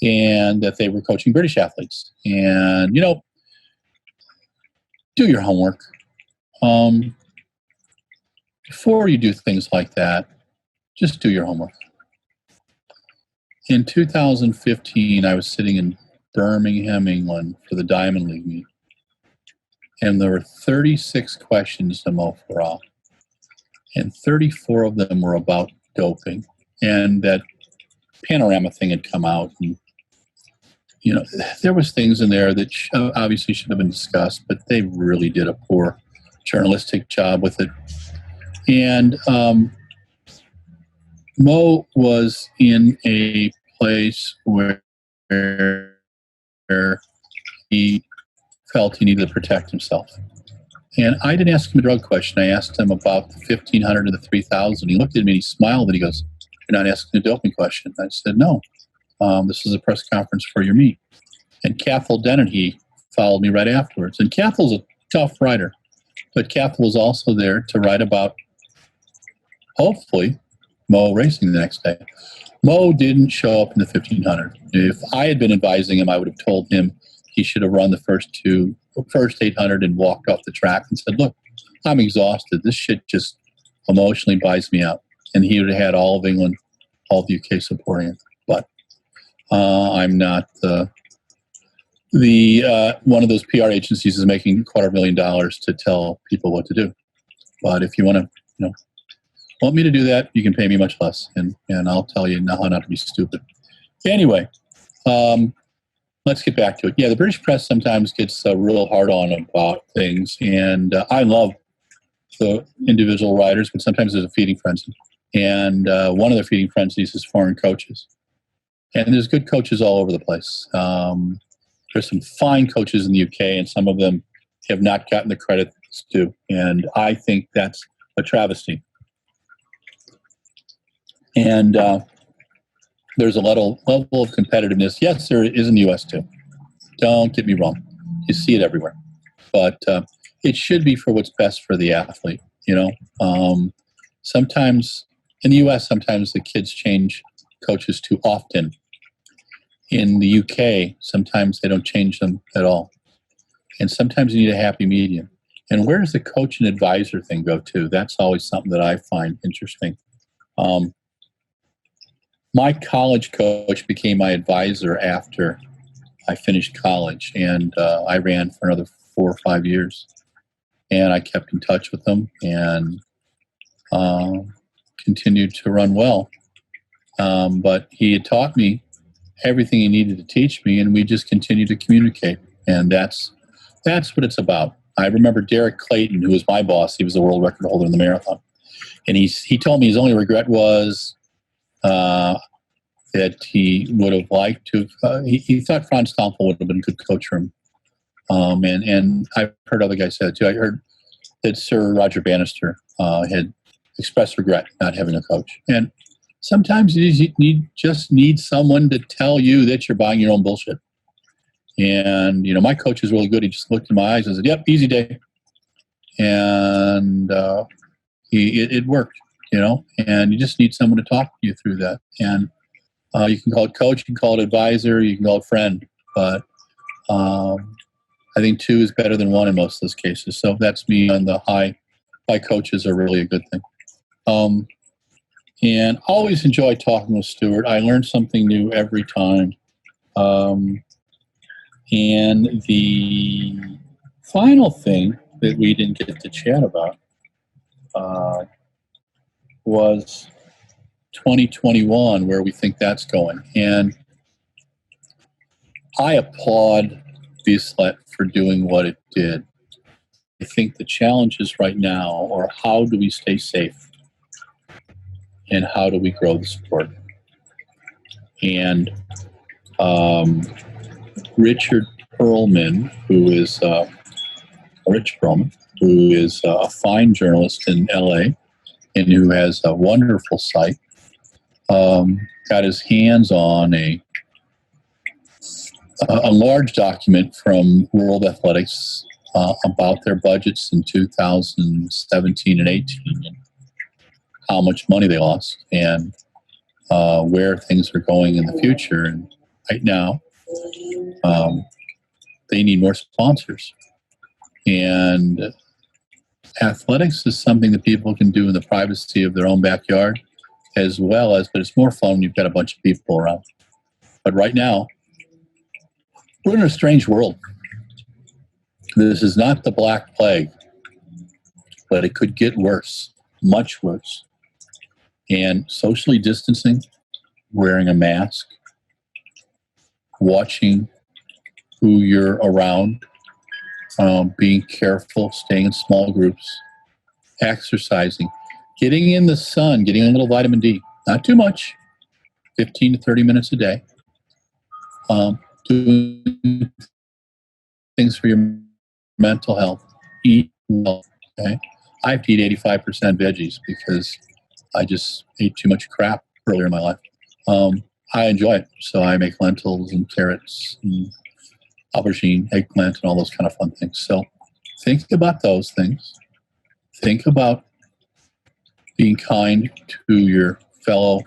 and that they were coaching British athletes. And, do your homework. Before you do things like that, just do your homework. In 2015, I was sitting in Birmingham, England for the Diamond League meet. And there were 36 questions to Mo Farah. And 34 of them were about doping. And that Panorama thing had come out. And, there was things in there that obviously should have been discussed, but they really did a poor journalistic job with it. And Mo was in a place where he felt he needed to protect himself. And I didn't ask him a drug question. I asked him about the 1,500 and the 3,000. He looked at me and he smiled and he goes, "You're not asking a doping question." I said, "No, this is a press conference for your meet." And Cathal Dennehy followed me right afterwards. And Cathal's a tough writer, but Cathal was also there to write about, hopefully, Mo racing the next day. Mo didn't show up in the 1,500. If I had been advising him, I would have told him he should have run the first 800 and walked off the track and said, "Look, I'm exhausted. This shit just emotionally buys me out." And he would have had all of England, all the UK supporting him. But I'm not one of those PR agencies is making $250,000 to tell people what to do. But if you want to, want me to do that, you can pay me much less, and I'll tell you how not to be stupid. Anyway, let's get back to it. Yeah, the British press sometimes gets real hard on about things, and I love the individual writers, but sometimes there's a feeding frenzy. And one of the feeding frenzies is foreign coaches. And there's good coaches all over the place. There's some fine coaches in the UK, and some of them have not gotten the credit that's due. And I think that's a travesty. And there's a level of competitiveness. Yes, there is in the U.S. too. Don't get me wrong. You see it everywhere. But it should be for what's best for the athlete, Sometimes, in the U.S., sometimes the kids change coaches too often. In the UK, sometimes they don't change them at all. And sometimes you need a happy medium. And where does the coach and advisor thing go to? That's always something that I find interesting. My college coach became my advisor after I finished college, and I ran for another 4 or 5 years. And I kept in touch with him and continued to run well. But he had taught me everything he needed to teach me, and we just continued to communicate. And that's what it's about. I remember Derek Clayton, who was my boss. He was the world record holder in the marathon. And he told me his only regret was that he would have liked to he thought Franz Stampfel would have been a good coach for him. And I've heard other guys say that too. I heard that Sir Roger Bannister had expressed regret not having a coach. And sometimes you just need someone to tell you that you're buying your own bullshit. And, my coach is really good. He just looked in my eyes and said, "Yep, easy day." And it worked, and you just need someone to talk you through that. And you can call it coach, you can call it advisor, you can call it friend. But I think 2 is better than 1 in most of those cases. So that's me on the high coaches are really a good thing. And always enjoy talking with Stuart. I learn something new every time. And the final thing that we didn't get to chat about was 2021, where we think that's going. And I applaud VSLET for doing what it did. I think the challenges right now are how do we stay safe and how do we grow the sport? And Richard Perlman, who is a fine journalist in LA and who has a wonderful site, got his hands on a large document from World Athletics about their budgets in 2017 and 18, and how much money they lost, and where things are going in the future. And right now, they need more sponsors. And athletics is something that people can do in the privacy of their own backyard, as well as, but it's more fun when you've got a bunch of people around. But right now, we're in a strange world. This is not the Black Plague, but it could get worse, much worse. And socially distancing, wearing a mask, watching who you're around, being careful, staying in small groups, exercising, getting in the sun, getting a little vitamin D, not too much, 15 to 30 minutes a day, doing things for your mental health, eat well, okay? I have to eat 85% veggies because I just ate too much crap earlier in my life. I enjoy it, so I make lentils and carrots and aubergine, eggplant, and all those kind of fun things. So think about those things. Think about being kind to your fellow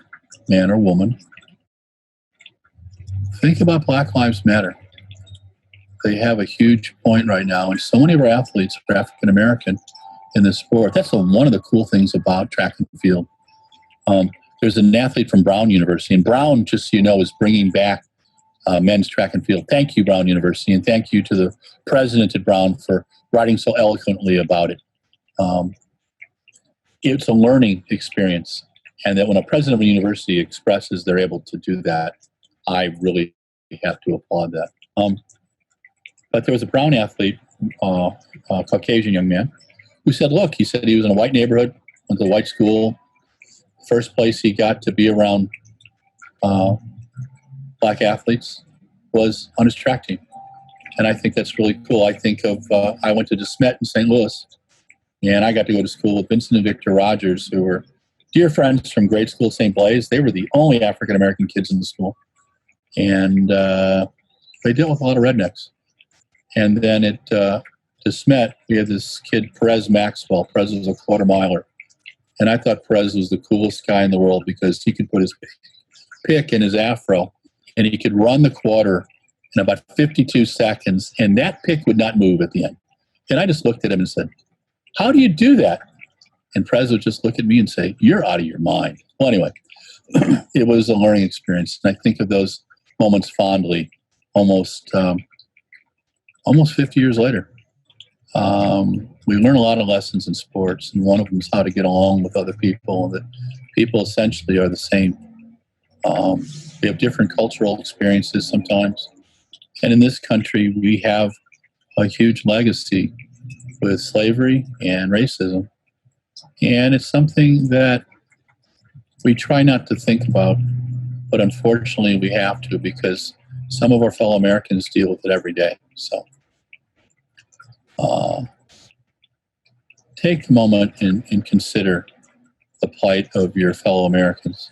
man or woman. Think about Black Lives Matter. They have a huge point right now, and so many of our athletes are African American in this sport. That's one of the cool things about track and field. There's an athlete from Brown University, and Brown, just so you know, is bringing back men's track and field. Thank you, Brown University, and thank you to the president at Brown for writing so eloquently about it. It's a learning experience, and that when a president of a university expresses they're able to do that, I really have to applaud that. But there was a Brown athlete, a Caucasian young man, who said, look, he said he was in a white neighborhood, went to a white school. First place he got to be around Black athletes was on his track team. And I think that's really cool. I think of, I went to DeSmet in St. Louis, and I got to go to school with Vincent and Victor Rogers, who were dear friends from grade school at St. Blaise. They were the only African-American kids in the school. And they dealt with a lot of rednecks. And then at DeSmet, we had this kid, Perez Maxwell. Perez was a quarter miler. And I thought Perez was the coolest guy in the world because he could put his pick in his afro, and he could run the quarter in about 52 seconds, and that pick would not move at the end. And I just looked at him and said, how do you do that? And Perez would just look at me and say, you're out of your mind. Well, anyway, it was a learning experience. And I think of those moments fondly, almost 50 years later. We learn a lot of lessons in sports, and one of them is how to get along with other people, that people essentially are the same. We have different cultural experiences sometimes. And in this country, we have a huge legacy with slavery and racism. And it's something that we try not to think about, but unfortunately we have to, because some of our fellow Americans deal with it every day. So take a moment and consider the plight of your fellow Americans,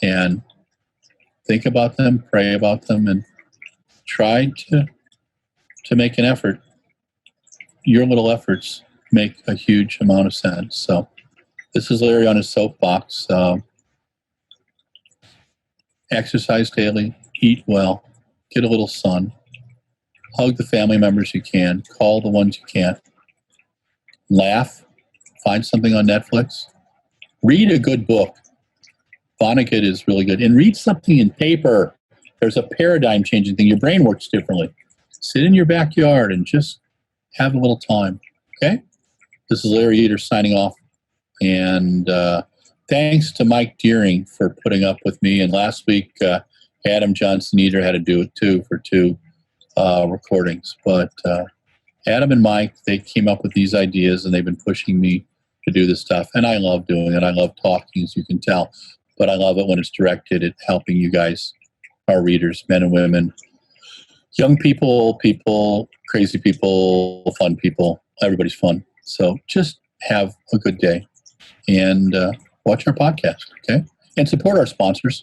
and think about them, pray about them, and try to make an effort. Your little efforts make a huge amount of sense. So this is Larry on his soapbox. Exercise daily, eat well, get a little sun, hug the family members you can, call the ones you can't, laugh, find something on Netflix, read a good book. Vonnegut is really good. And read something in paper. There's a paradigm changing thing. Your brain works differently. Sit in your backyard and just have a little time. Okay? This is Larry Eater signing off. And thanks to Mike Deering for putting up with me. And last week, Adam Johnson Eater had to do it too for 2 recordings. But Adam and Mike, they came up with these ideas, and they've been pushing me to do this stuff. And I love doing it. I love talking, as you can tell. But I love it when it's directed at helping you guys, our readers, men and women, young people, old people, crazy people, fun people. Everybody's fun. So just have a good day and watch our podcast, okay? And support our sponsors.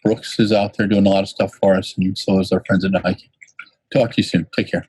Brooks is out there doing a lot of stuff for us, and so is our friends at Nike. Talk to you soon. Take care.